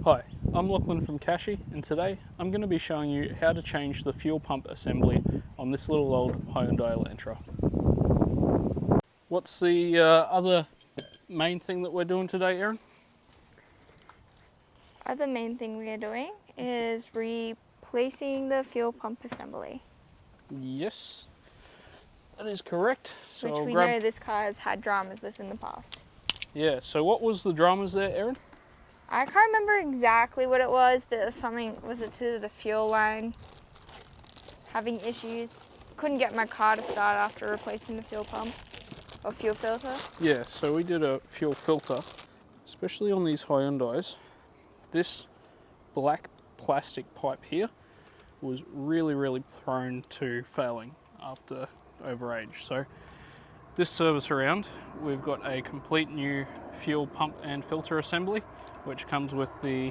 Hi, I'm Lachlan from Kashy, and today I'm going to be showing you how to change the fuel pump assembly on this little old Hyundai Elantra. What's the other main thing that we're doing today, Erin? The main thing we are doing is replacing the fuel pump assembly. Yes, that is correct. So Which we know this car has had dramas with in the past. Yeah, so what was the dramas there, Erin? I can't remember exactly what it was, but it was something, was it to the fuel line having issues? Couldn't get my car to start after replacing the fuel pump or fuel filter. Yeah, so we did a fuel filter, especially on these Hyundais. This black plastic pipe here was really prone to failing after overage. So this service around, we've got a complete new fuel pump and filter assembly, which comes with the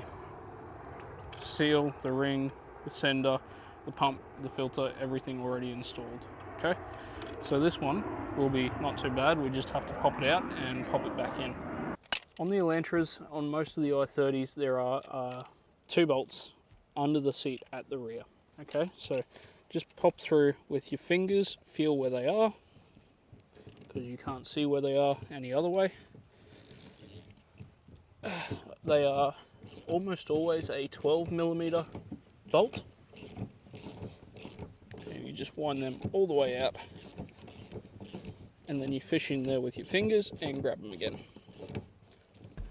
seal, the ring, the sender, the pump, the filter, everything already installed. Okay, so this one will be not too bad. We just have to pop it out and pop it back in. On the Elantras, on most of the i30s, there are 2 bolts under the seat at the rear. Okay, so just pop through with your fingers, feel where they are, because you can't see where they are any other way. They are almost always a 12mm bolt. And you just wind them all the way out, and then you fish in there with your fingers and grab them again,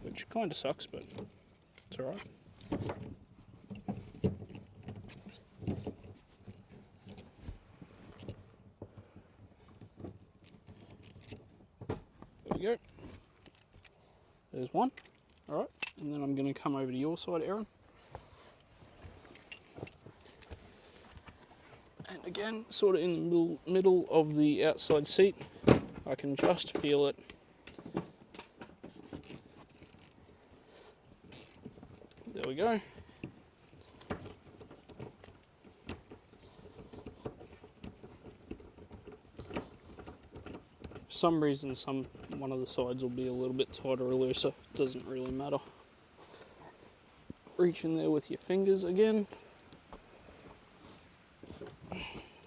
which kind of sucks, but it's alright. There we go. There's one. Alright, and then I'm going to come over to your side, Erin. And again, sort of in the middle of the outside seat, I can just feel it. There we go. For some reason, one of the sides will be a little bit tighter or looser. Doesn't really matter. Reach in there with your fingers again.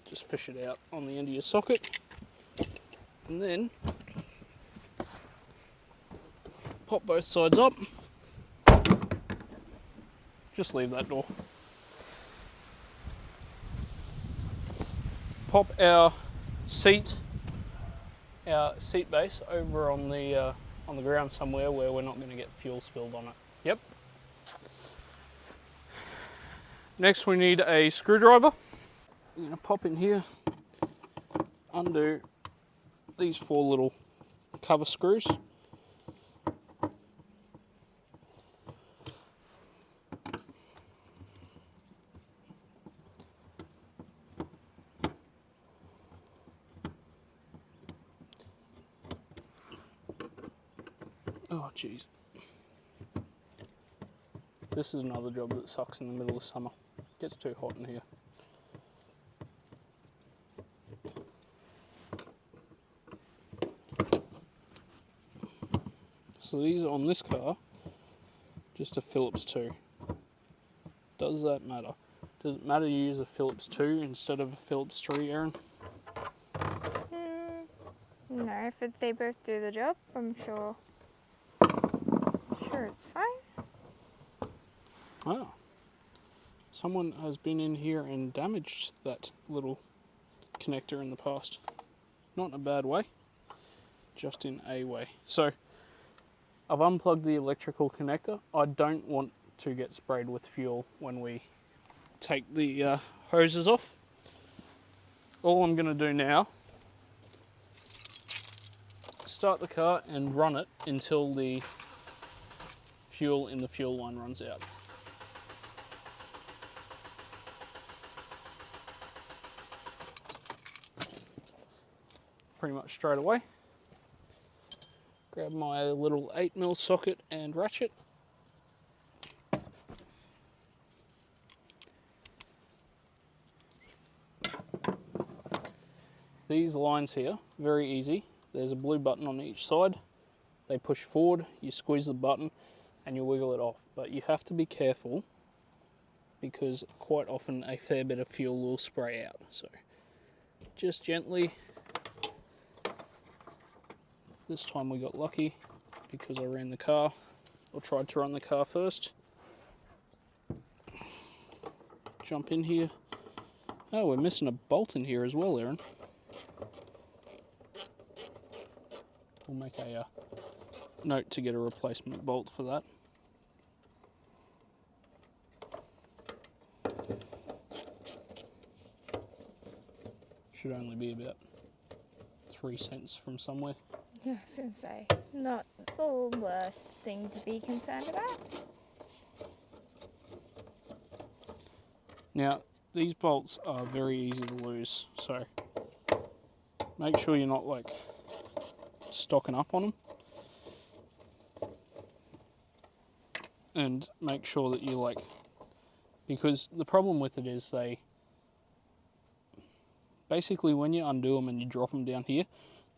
Just fish it out on the end of your socket, and then pop both sides up. Just leave that door. Pop our seat base over on the ground somewhere where we're not going to get fuel spilled on it. Yep. Next we need a screwdriver. I'm going to pop in here, undo these 4 little cover screws. Oh jeez. This is another job that sucks in the middle of summer. It gets too hot in here. So these are on this car, just a Phillips 2. Does that matter? Does it matter you use a Phillips 2 instead of a Phillips 3, Erin? No, if they both do the job, I'm sure it's fine. Oh. Someone has been in here and damaged that little connector in the past. Not in a bad way, just in a way. So, I've unplugged the electrical connector. I don't want to get sprayed with fuel when we take the hoses off. All I'm going to do now, start the car and run it until the fuel in the fuel line runs out. Pretty much straight away. Grab my little 8mm socket and ratchet. These lines here, very easy. There's a blue button on each side. They push forward, you squeeze the button, and you wiggle it off. But you have to be careful because quite often a fair bit of fuel will spray out. So just gently. This time we got lucky because I ran the car, or tried to run the car first. Jump in here. Oh, we're missing a bolt in here as well, Aaron. We'll make a note to get a replacement bolt for that. Should only be about 3 cents from somewhere. Yeah, I was going to say, not the worst thing to be concerned about. Now, these bolts are very easy to lose, so make sure you're not like stocking up on them. And make sure that you because the problem with it is basically when you undo them and you drop them down here,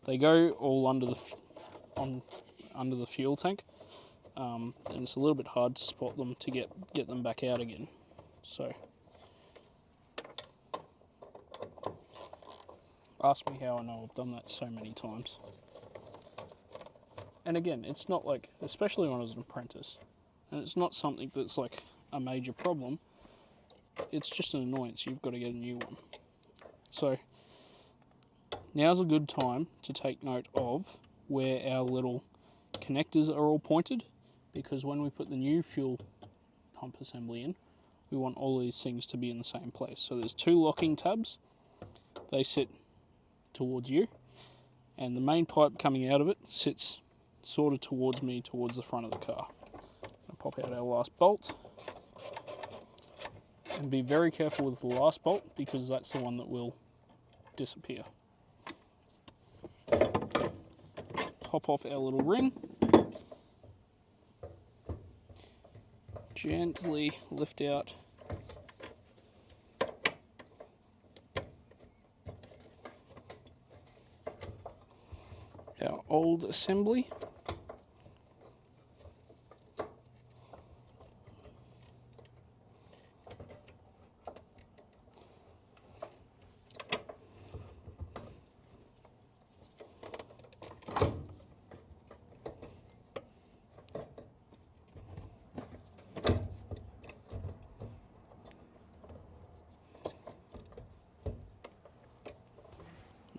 they go all under the fuel tank, and it's a little bit hard to spot them to get them back out again. So ask me how I know. I've done that so many times. And again, it's not like, especially when I was an apprentice, and it's not something that's like a major problem. It's just an annoyance. You've got to get a new one. So now's a good time to take note of where our little connectors are all pointed, because when we put the new fuel pump assembly in, we want all these things to be in the same place. So there's 2 locking tabs. They sit towards you, and the main pipe coming out of it sits sort of towards me, towards the front of the car. I'll pop out our last bolt, and be very careful with the last bolt because that's the one that will disappear. Pop off our little ring, gently lift out our old assembly.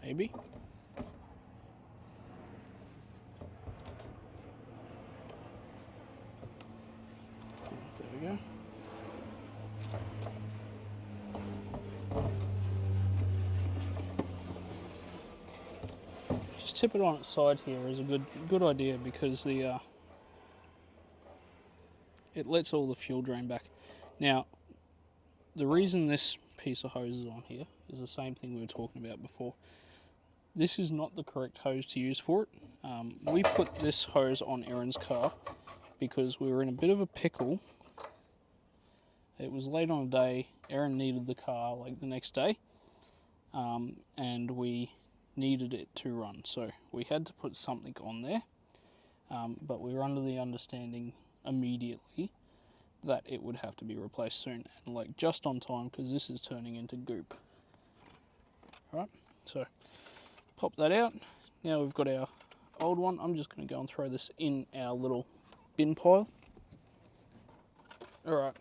Maybe. There we go. Just tip it on its side here is a good idea because it lets all the fuel drain back. Now, the reason this piece of hose is on here is the same thing we were talking about before. This is not the correct hose to use for it. We put this hose on Aaron's car because we were in a bit of a pickle. It was late on a day. Aaron needed the car like the next day, and we needed it to run. So we had to put something on there, but we were under the understanding immediately that it would have to be replaced soon, and like just on time because this is turning into goop. All right, so pop that out. Now we've got our old one. I'm just going to go and throw this in our little bin pile. All right.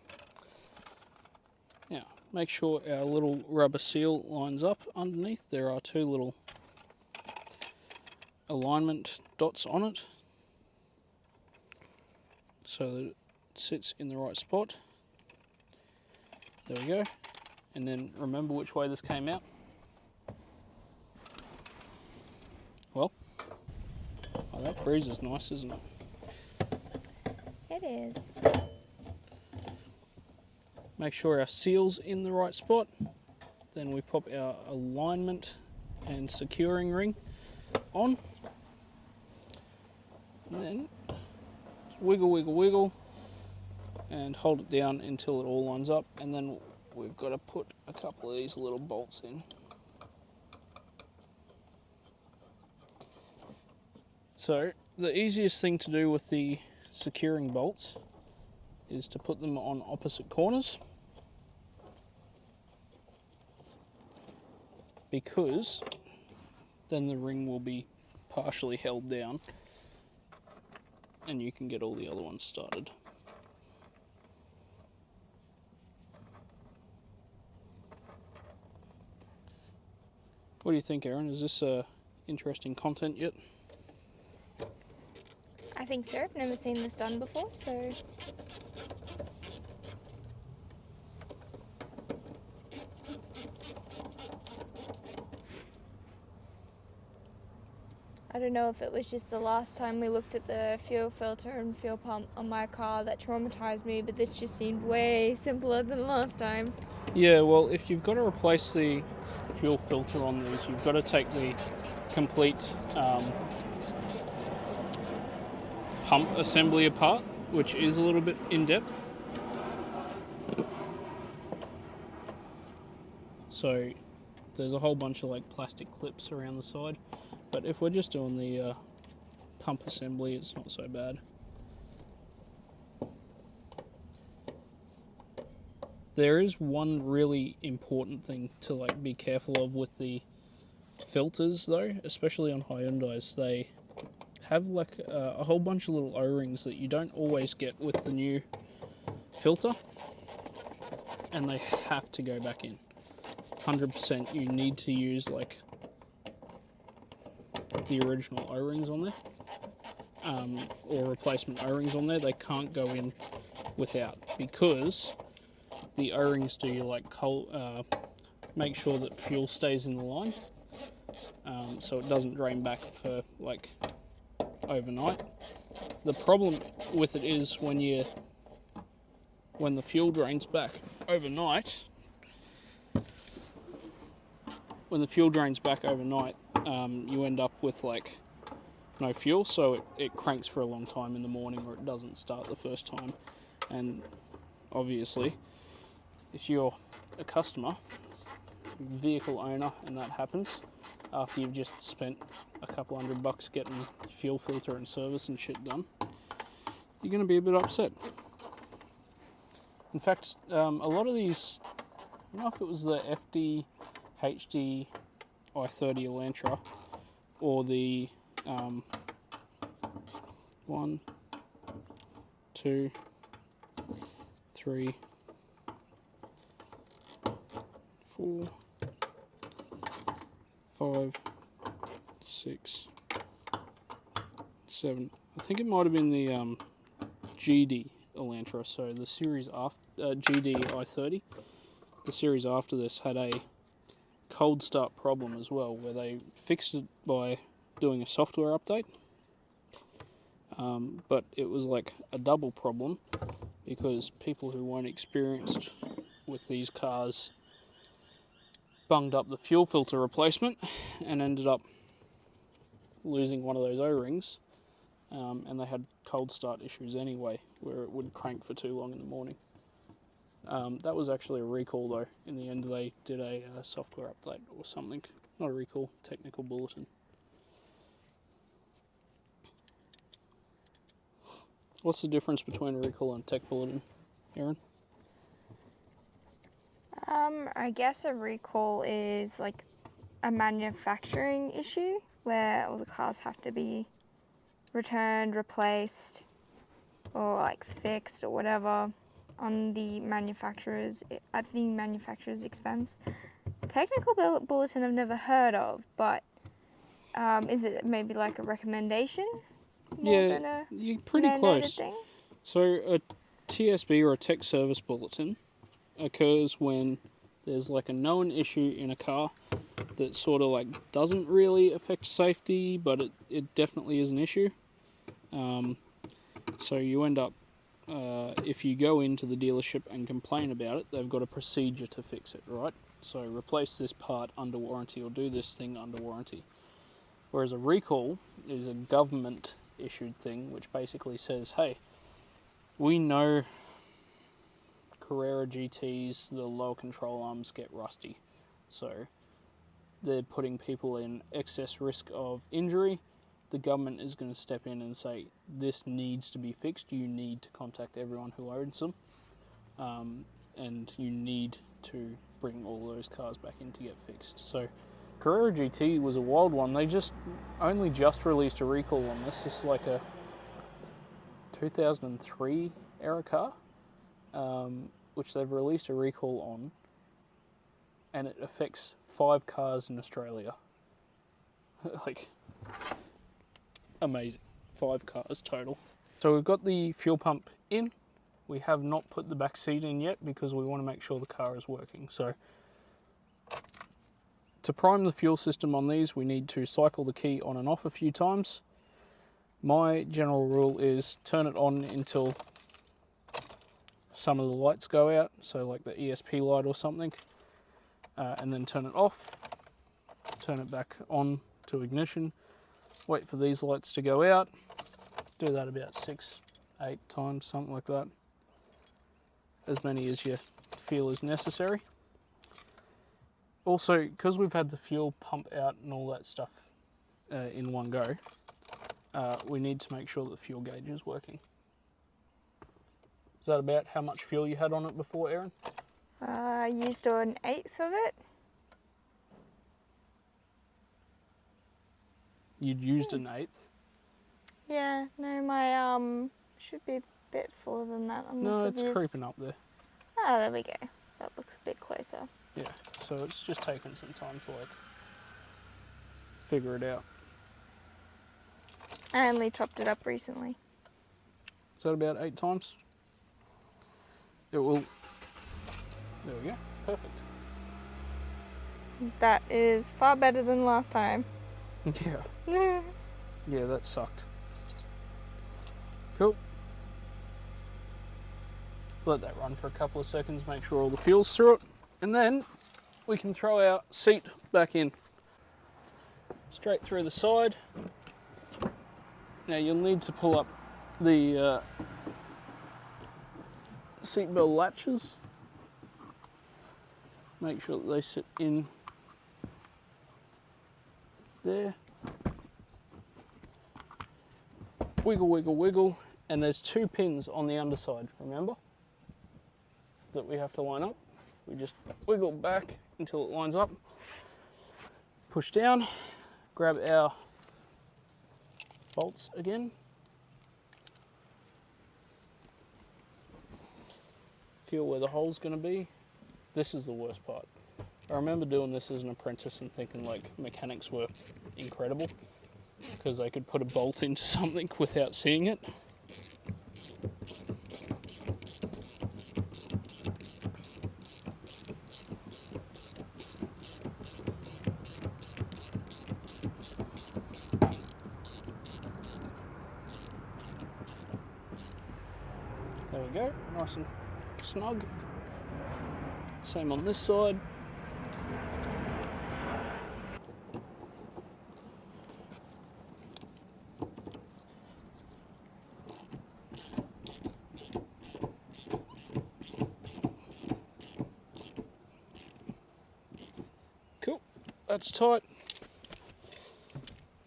Now, make sure our little rubber seal lines up underneath. There are 2 little alignment dots on it, so that it sits in the right spot. There we go. And then remember which way this came out. Well, oh, that breeze is nice, isn't it? It is. Make sure our seal's in the right spot. Then we pop our alignment and securing ring on. And then wiggle, wiggle, wiggle, and hold it down until it all lines up. And then we've got to put a couple of these little bolts in. So the easiest thing to do with the securing bolts is to put them on opposite corners, because then the ring will be partially held down and you can get all the other ones started. What do you think, Aaron? Is this interesting content yet? I think so. I've never seen this done before, so I don't know if it was just the last time we looked at the fuel filter and fuel pump on my car that traumatized me, but this just seemed way simpler than last time. Yeah, well, if you've got to replace the fuel filter on these, you've got to take the complete pump assembly apart, which is a little bit in depth. So there's a whole bunch of like plastic clips around the side, but if we're just doing the pump assembly, it's not so bad. There is one really important thing to like be careful of with the filters though, especially on Hyundais. They have like a whole bunch of little O-rings that you don't always get with the new filter, and they have to go back in. 100% you need to use like the original O-rings on there, or replacement O-rings on there. They can't go in without, because the O-rings do you like make sure that fuel stays in the line, so it doesn't drain back for like overnight. The problem with it is when the fuel drains back overnight, you end up with like no fuel, so it cranks for a long time in the morning, or it doesn't start the first time. And obviously, if you're a customer, vehicle owner, and that happens after you've just spent a couple $100 getting fuel filter and service and shit done, you're going to be a bit upset. In fact, a lot of these, I don't know if it was the FD HD i30 Elantra or the 1, 2, 3, 4, 5, 6, 7. I think it might have been the GD Elantra, so the series after GD i30. The series after this had a cold start problem as well, where they fixed it by doing a software update, but it was like a double problem, because people who weren't experienced with these cars bunged up the fuel filter replacement and ended up losing one of those O-rings, and they had cold start issues anyway, where it would crank for too long in the morning. That was actually a recall though. In the end they did a software update or something. Not a recall, technical bulletin. What's the difference between a recall and tech bulletin, Aaron? I guess a recall is like a manufacturing issue where all the cars have to be returned, replaced, or like fixed or whatever on the manufacturer's, at the manufacturer's expense. Technical bulletin I've never heard of, but is it maybe like a recommendation? Yeah, you're pretty close. Thing? So a TSB or a tech service bulletin occurs when there's like a known issue in a car that sort of like doesn't really affect safety, but it definitely is an issue. So you end up, if you go into the dealership and complain about it, they've got a procedure to fix it, right? So replace this part under warranty, or do this thing under warranty. Whereas a recall is a government issued thing, which basically says, hey, we know Carrera GTs, the lower control arms get rusty, so they're putting people in excess risk of injury, the government is going to step in and say, this needs to be fixed, you need to contact everyone who owns them, and you need to bring all those cars back in to get fixed. So Carrera GT was a wild one. They only just released a recall on this. This is like a 2003 era car, which they've released a recall on, and it affects 5 cars in Australia. Like, amazing. 5 cars total. So we've got the fuel pump in. We have not put the back seat in yet because we want to make sure the car is working. So to prime the fuel system on these, we need to cycle the key on and off a few times. My general rule is turn it on until some of the lights go out, so like the ESP light or something, and then turn it off, turn it back on to ignition, wait for these lights to go out, do that about 6-8 times, something like that, as many as you feel is necessary. Also, because we've had the fuel pump out and all that stuff in one go, we need to make sure that the fuel gauge is working. Is that about how much fuel you had on it before, Erin? I used 1/8 of it. You'd used 1/8? Yeah, no, my should be a bit fuller than that. No, it's creeping up there. Oh, there we go. That looks a bit closer. Yeah, so it's just taken some time to like figure it out. I only topped it up recently. Is that about 8 times? It will. There we go. Perfect. That is far better than last time. Yeah. Yeah, that sucked. Cool. Let that run for a couple of seconds, make sure all the fuel's through it, and then we can throw our seat back in. Straight through the side. Now you'll need to pull up the seatbelt latches. Make sure that they sit in there. Wiggle, wiggle, wiggle. And there's 2 pins on the underside, remember? That we have to line up. We just wiggle back until it lines up. Push down, grab our bolts again. Feel where the hole's going to be. This is the worst part. I remember doing this as an apprentice and thinking like mechanics were incredible because they could put a bolt into something without seeing it. There we go, nice and snug. Same on this side. Cool, that's tight.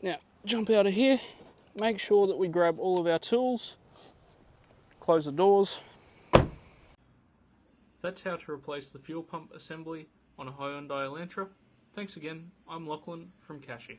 Now, jump out of here, make sure that we grab all of our tools, close the doors. That's how to replace the fuel pump assembly on a Hyundai Elantra. Thanks again, I'm Lachlan from Kashy.